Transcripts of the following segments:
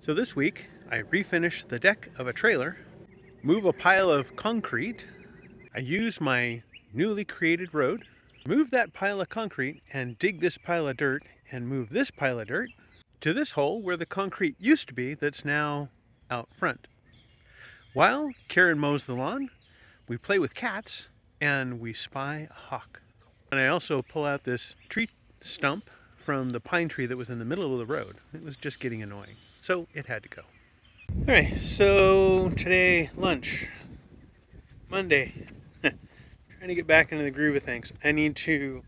So this week, I refinish the deck of a trailer, move a pile of concrete, I use my newly created road, move that pile of concrete and dig this pile of dirt and move this pile of dirt to this hole where the concrete used to be that's now out front. While Karen mows the lawn, we play with cats and we spy a hawk. And I also pull out this tree stump from the pine tree that was in the middle of the road. It was just getting annoying, so it had to go. All right, so today, lunch, Monday. Trying to get back into the groove of things. I need to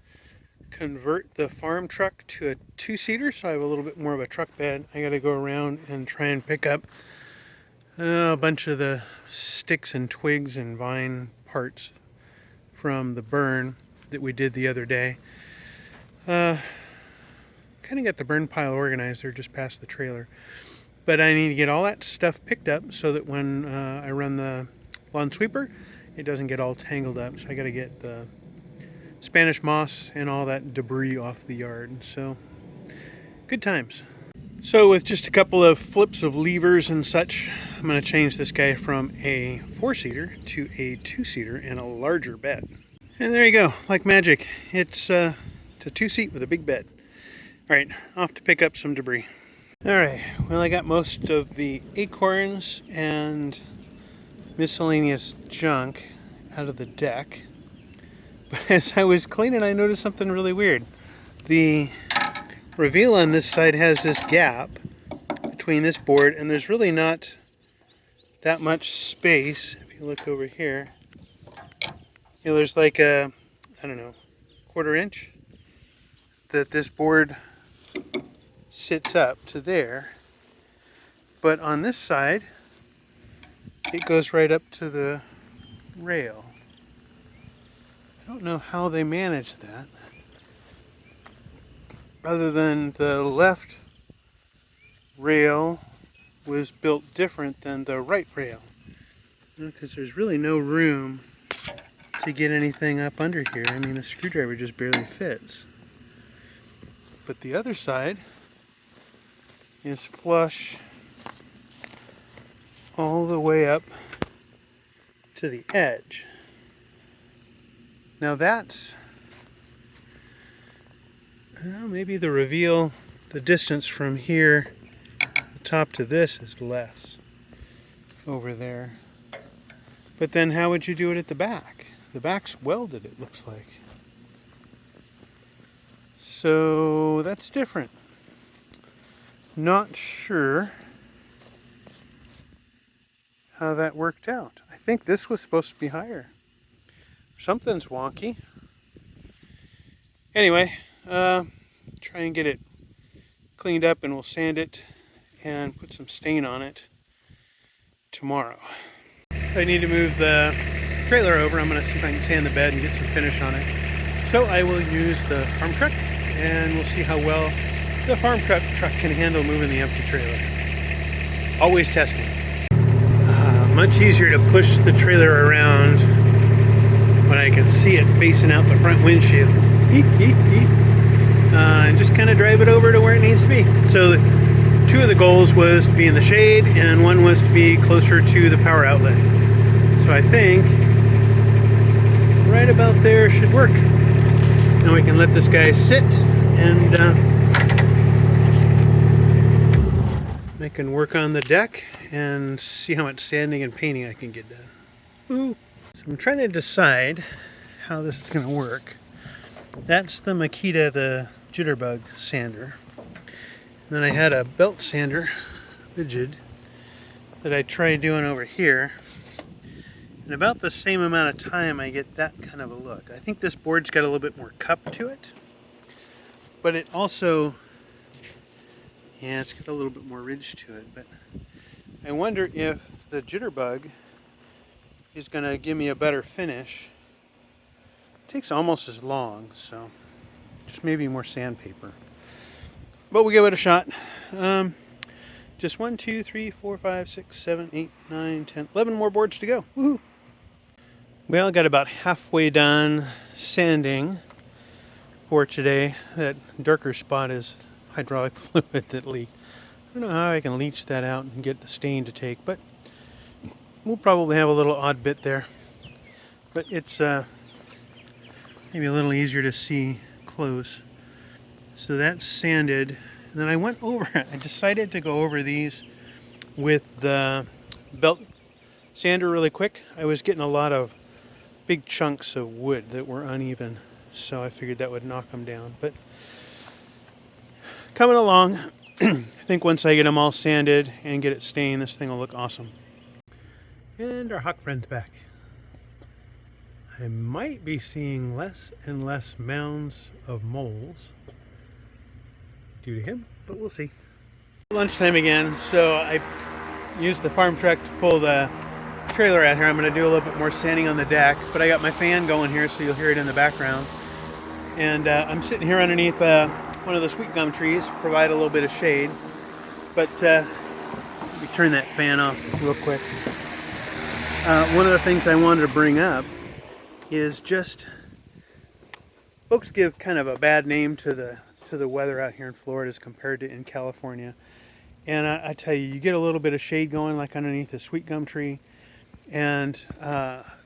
convert the farm truck to a two-seater, so I have a little bit more of a truck bed. I got to go around and try and pick up a bunch of the sticks and twigs and vine parts from the burn that we did the other day. Kind of got the burn pile organized there just past the trailer. But I need to get all that stuff picked up so that when I run the lawn sweeper, it doesn't get all tangled up. So I got to get the Spanish moss and all that debris off the yard. So good times. So with just a couple of flips of levers and such, I'm going to change this guy from a 4-seater to a 2-seater and a larger bed. And there you go, like magic. It's a 2-seat with a big bed. All right, off to pick up some debris. All right, well, I got most of the acorns and miscellaneous junk out of the deck. But as I was cleaning, I noticed something really weird. The reveal on this side has this gap between this board, and there's really not that much space. If you look over here, there's like a, I don't know, 1/4 inch that this board sits up to there, but on this side it goes right up to the rail. I don't know how they manage that, other than the left rail was built different than the right rail, because there's really no room to get anything up under here. I mean, the screwdriver just barely fits. But the other side is flush all the way up to the edge. Now that's maybe the reveal, the distance from here, the top to this is less over there. But then how would you do it at the back? The back's welded, it looks like. So that's different. Not sure how that worked out. I think this was supposed to be higher. Something's wonky. Anyway, try and get it cleaned up, and we'll sand it and put some stain on it tomorrow. I need to move the trailer over. I'm going to see if I can sand the bed and get some finish on it. So I will use the farm truck, and we'll see how well the farm truck can handle moving the empty trailer. Always testing. Much easier to push the trailer around when I can see it facing out the front windshield. And just kind of drive it over to where it needs to be. So two of the goals was to be in the shade, and one was to be closer to the power outlet. So I think right about there should work. Now we can let this guy sit, and I can work on the deck and see how much sanding and painting I can get done. Woo. So I'm trying to decide how this is going to work. That's the Makita, the jitterbug sander. And then I had a belt sander, rigid, that I tried doing over here. In about the same amount of time, I get that kind of a look. I think this board's got a little bit more cup to it, but it also, yeah, it's got a little bit more ridge to it. But I wonder if the jitterbug is going to give me a better finish. It takes almost as long, so just maybe more sandpaper. But we'll give it a shot. Just 1, 2, 3, 4, 5, 6, 7, 8, 9, 10, 11 more boards to go. Woohoo! Well, got about halfway done sanding for today. That darker spot is hydraulic fluid that leaked. I don't know how I can leach that out and get the stain to take, but we'll probably have a little odd bit there. But it's maybe a little easier to see close. So that's sanded. And then I went over, I decided to go over these with the belt sander really quick. I was getting a lot of big chunks of wood that were uneven, so I figured that would knock them down. But coming along, I think once I get them all sanded and get it stained, this thing will look awesome. And our hawk friend's back. I might be seeing less and less mounds of moles due to him, but we'll see. Lunchtime again, so I used the farm truck to pull the trailer out here. I'm going to do a little bit more sanding on the deck, but I got my fan going here so you'll hear it in the background. And I'm sitting here underneath one of the sweet gum trees, provide a little bit of shade. But let me turn that fan off real quick. One of the things I wanted to bring up is just folks give kind of a bad name to the weather out here in Florida as compared to in California. And I tell you, you get a little bit of shade going like underneath a sweet gum tree and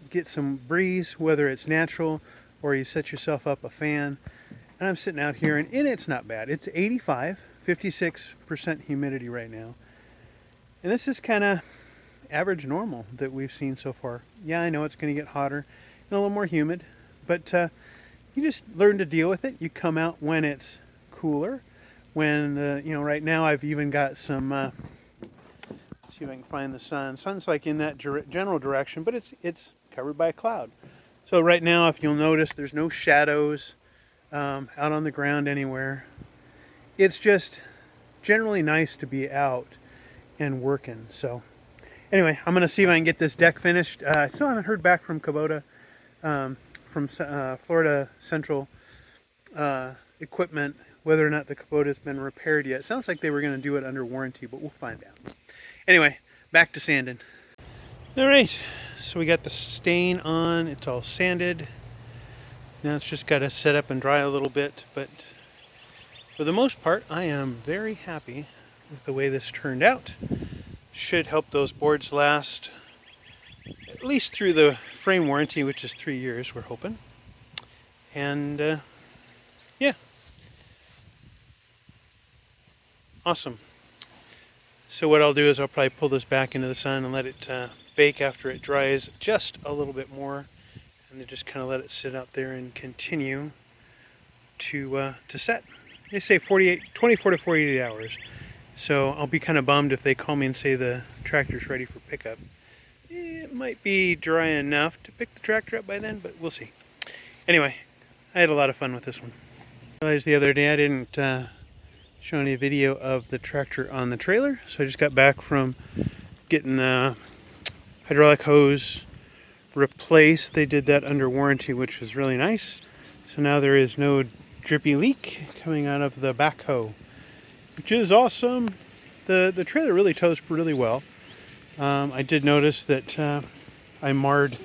get some breeze, whether it's natural or you set yourself up a fan. And I'm sitting out here and it's not bad. It's 85, 56% humidity right now. And this is kind of average normal that we've seen so far. Yeah, I know it's going to get hotter and a little more humid, but you just learn to deal with it. You come out when it's cooler. When, right now I've even got some, let's see if I can find the sun. Sun's like in that general direction, but it's covered by a cloud. So right now, if you'll notice, there's no shadows out on the ground anywhere. It's just generally nice to be out and working. So anyway, I'm going to see if I can get this deck finished. I still haven't heard back from Kubota, from Florida Central Equipment, whether or not the Kubota has been repaired yet. It sounds like they were going to do it under warranty, but we'll find out. Anyway, back to sanding. All right, so we got the stain on. It's all sanded. Now it's just got to set up and dry a little bit, but for the most part, I am very happy with the way this turned out. Should help those boards last at least through the frame warranty, which is 3 years, we're hoping. And yeah. Awesome. So what I'll do is I'll probably pull this back into the sun and let it bake after it dries just a little bit more, and then just kind of let it sit out there and continue to set. They say 24 to 48 hours. So I'll be kind of bummed if they call me and say the tractor's ready for pickup. It might be dry enough to pick the tractor up by then, but we'll see. Anyway, I had a lot of fun with this one. I realized the other day I didn't show any video of the tractor on the trailer, so I just got back from getting the hydraulic hose replaced. They did that under warranty, which was really nice. So now there is no drippy leak coming out of the backhoe, which is awesome. The trailer really tows really well. I did notice that I marred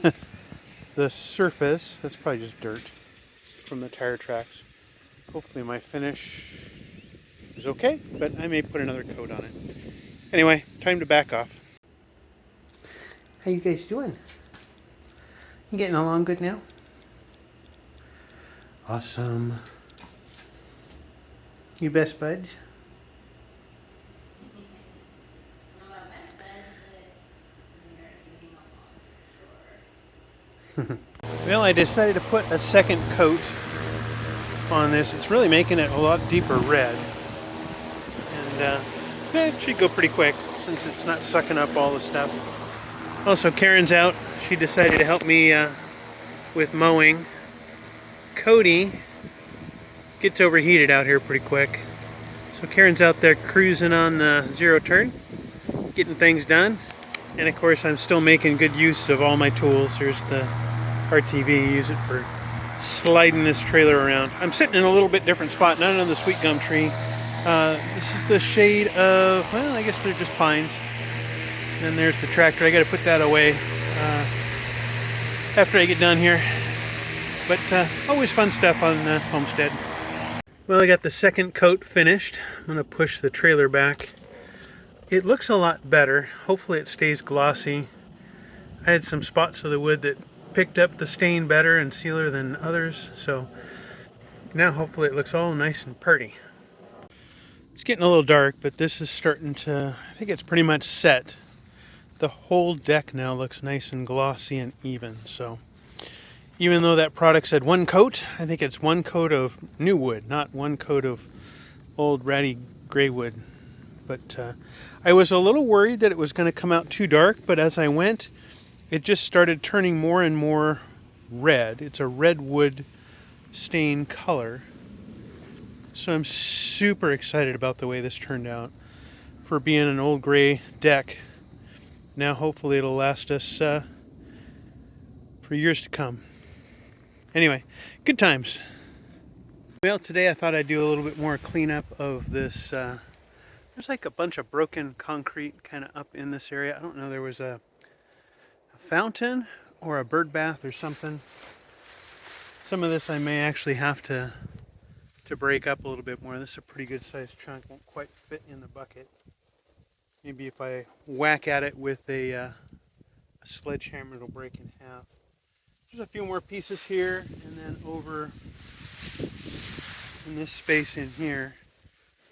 the surface. That's probably just dirt from the tire tracks. Hopefully my finish is okay, but I may put another coat on it. Anyway, time to back off. How you guys doing? You getting along good now? Awesome. You best buds? Well, I decided to put a second coat on this. It's really making it a lot deeper red. And it should go pretty quick since it's not sucking up all the stuff. Also, Karen's out. She decided to help me with mowing. Cody gets overheated out here pretty quick. So Karen's out there cruising on the zero turn, getting things done. And of course, I'm still making good use of all my tools. Here's the RTV. Use it for sliding this trailer around. I'm sitting in a little bit different spot, not on the sweet gum tree. This is the shade of, well, I guess they're just pines. And then there's the tractor. I got to put that away after I get done here. But always fun stuff on the homestead. Well, I got the second coat finished. I'm going to push the trailer back It looks a lot better. Hopefully it stays glossy. I had some spots of the wood that picked up the stain better and sealer than others, so now hopefully it looks all nice and pretty. It's getting a little dark, but this is starting to, I think it's pretty much set. The whole deck now looks nice and glossy and even, so even though that product said one coat, I think it's one coat of new wood, not one coat of old ratty gray wood. But I was a little worried that it was going to come out too dark, but as I went, it just started turning more and more red. It's a redwood stain color. So I'm super excited about the way this turned out. For being an old gray deck, now hopefully it'll last us for years to come. Anyway, good times. Well, today I thought I'd do a little bit more cleanup of this. There's like a bunch of broken concrete kind of up in this area. I don't know, there was a fountain or a bird bath or something. Some of this I may actually have to break up a little bit more. This is a pretty good sized chunk, won't quite fit in the bucket. Maybe if I whack at it with a sledgehammer, it'll break in half. There's a few more pieces here, and then over in this space in here,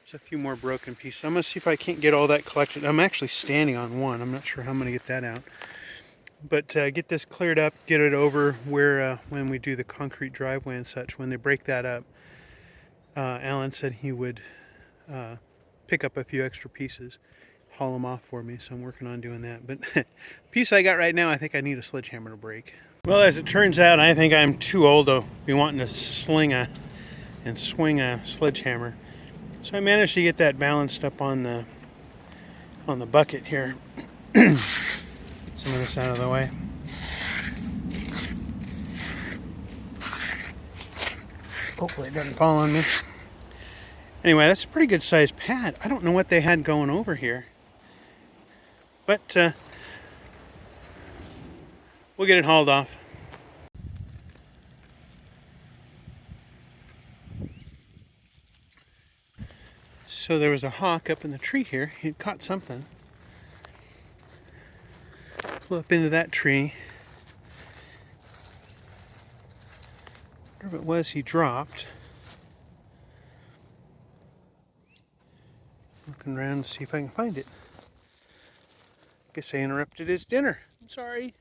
there's a few more broken pieces. I'm going to see if I can't get all that collected. I'm actually standing on one. I'm not sure how I'm going to get that out. But get this cleared up, get it over where when we do the concrete driveway and such, when they break that up, Alan said he would pick up a few extra pieces, haul them off for me, so I'm working on doing that. But the piece I got right now, I think I need a sledgehammer to break. Well, as it turns out, I think I'm too old to be wanting to swing a sledgehammer. So I managed to get that balanced up on the bucket here. Get some of this out of the way. Hopefully it doesn't fall on me. Anyway, that's a pretty good sized pad. I don't know what they had going over here. But we'll get it hauled off. So there was a hawk up in the tree here. He'd caught something. Flew up into that tree. Whatever it was he dropped. Looking around to see if I can find it. Guess I interrupted his dinner. I'm sorry.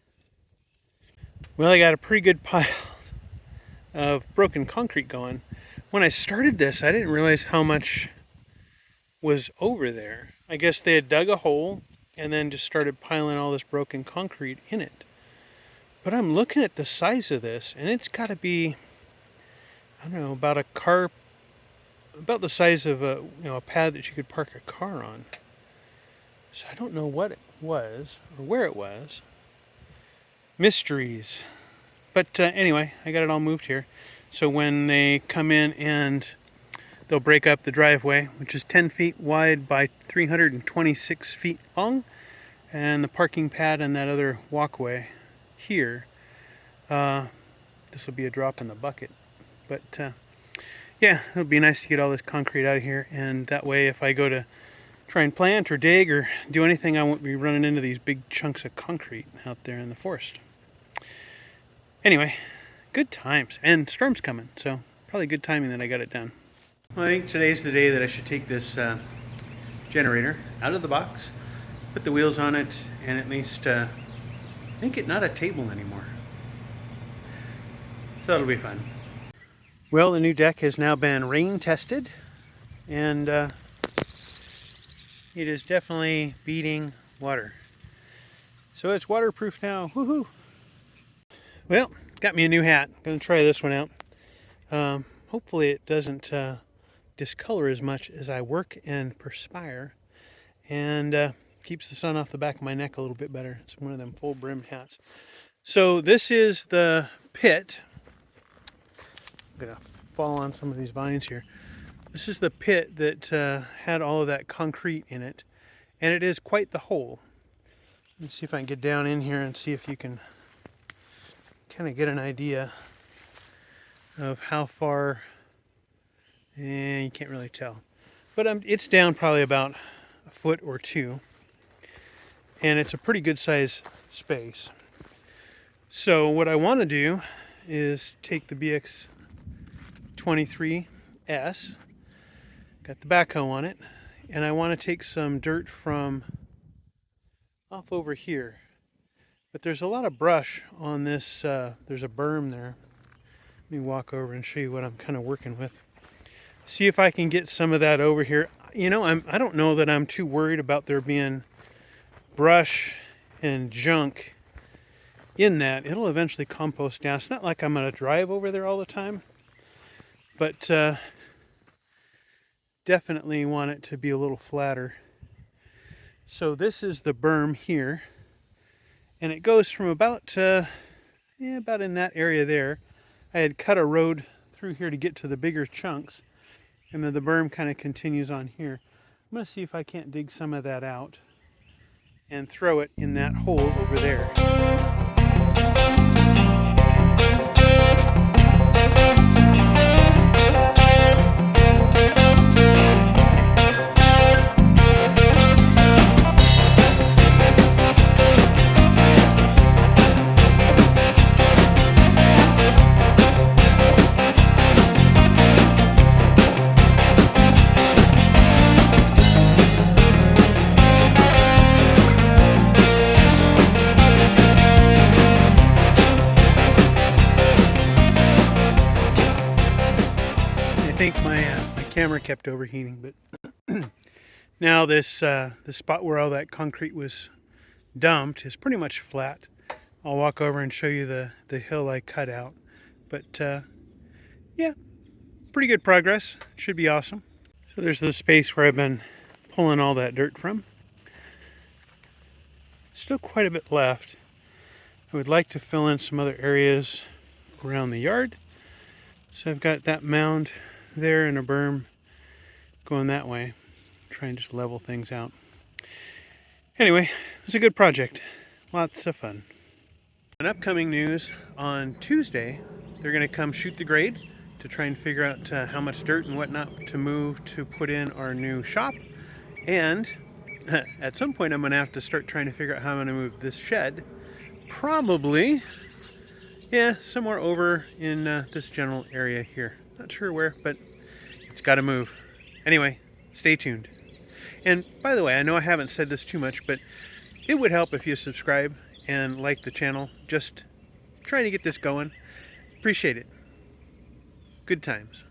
Well, I got a pretty good pile of broken concrete going. When I started this, I didn't realize how much was over there. I guess they had dug a hole and then just started piling all this broken concrete in it. But I'm looking at the size of this, and it's got to be, I don't know, about a car, about the size of a pad that you could park a car on. So I don't know what it was or where it was. Mysteries. But anyway, I got it all moved here. So when they come in and they'll break up the driveway, which is 10 feet wide by 326 feet long, and the parking pad and that other walkway here, this will be a drop in the bucket. But yeah, it'll be nice to get all this concrete out of here, and that way if I go to try and plant or dig or do anything, I won't be running into these big chunks of concrete out there in the forest. Anyway, good times, and storm's coming, so probably good timing that I got it done. Well, I think today's the day that I should take this generator out of the box, put the wheels on it, and at least make it not a table anymore. So that'll be fun. Well, the new deck has now been rain tested, and it is definitely beating water. So it's waterproof now. Woohoo! Well, got me a new hat. Gonna try this one out. Hopefully it doesn't discolor as much as I work and perspire, and keeps the sun off the back of my neck a little bit better. It's one of them full brimmed hats. So this is the pit. I'm gonna fall on some of these vines here. This is the pit that had all of that concrete in it, and it is quite the hole. Let me see if I can get down in here and see if you can kind of get an idea of how far, and you can't really tell, but it's down probably about a foot or two. and it's a pretty good size space. So what I want to do is take the BX23S, got the backhoe on it, and I want to take some dirt from off over here. But there's a lot of brush on this, there's a berm there. Let me walk over and show you what I'm kind of working with. See if I can get some of that over here. You know, I don't know that I'm too worried about there being brush and junk in that. It'll eventually compost down. It's not like I'm going to drive over there all the time, but definitely want it to be a little flatter. So this is the berm here, and it goes from about about in that area there. I had cut a road through here to get to the bigger chunks, and then the berm kind of continues on here. I'm going to see if I can't dig some of that out and throw it in that hole over there. I think my camera kept overheating, but now this spot where all that concrete was dumped is pretty much flat. I'll walk over and show you the hill I cut out. But yeah, pretty good progress. Should be awesome. So there's the space where I've been pulling all that dirt from. Still quite a bit left. I would like to fill in some other areas around the yard. So I've got that mound there and a berm going that way. Try and just level things out. Anyway, it's a good project. Lots of fun. In upcoming news, on Tuesday, they're going to come shoot the grade to try and figure out how much dirt and whatnot to move to put in our new shop. And at some point, I'm going to have to start trying to figure out how I'm going to move this shed. Probably, yeah, somewhere over in this general area here. Not sure where, but it's got to move. Anyway, stay tuned. And by the way, I know I haven't said this too much, but it would help if you subscribe and like the channel. Just trying to get this going. Appreciate it. Good times.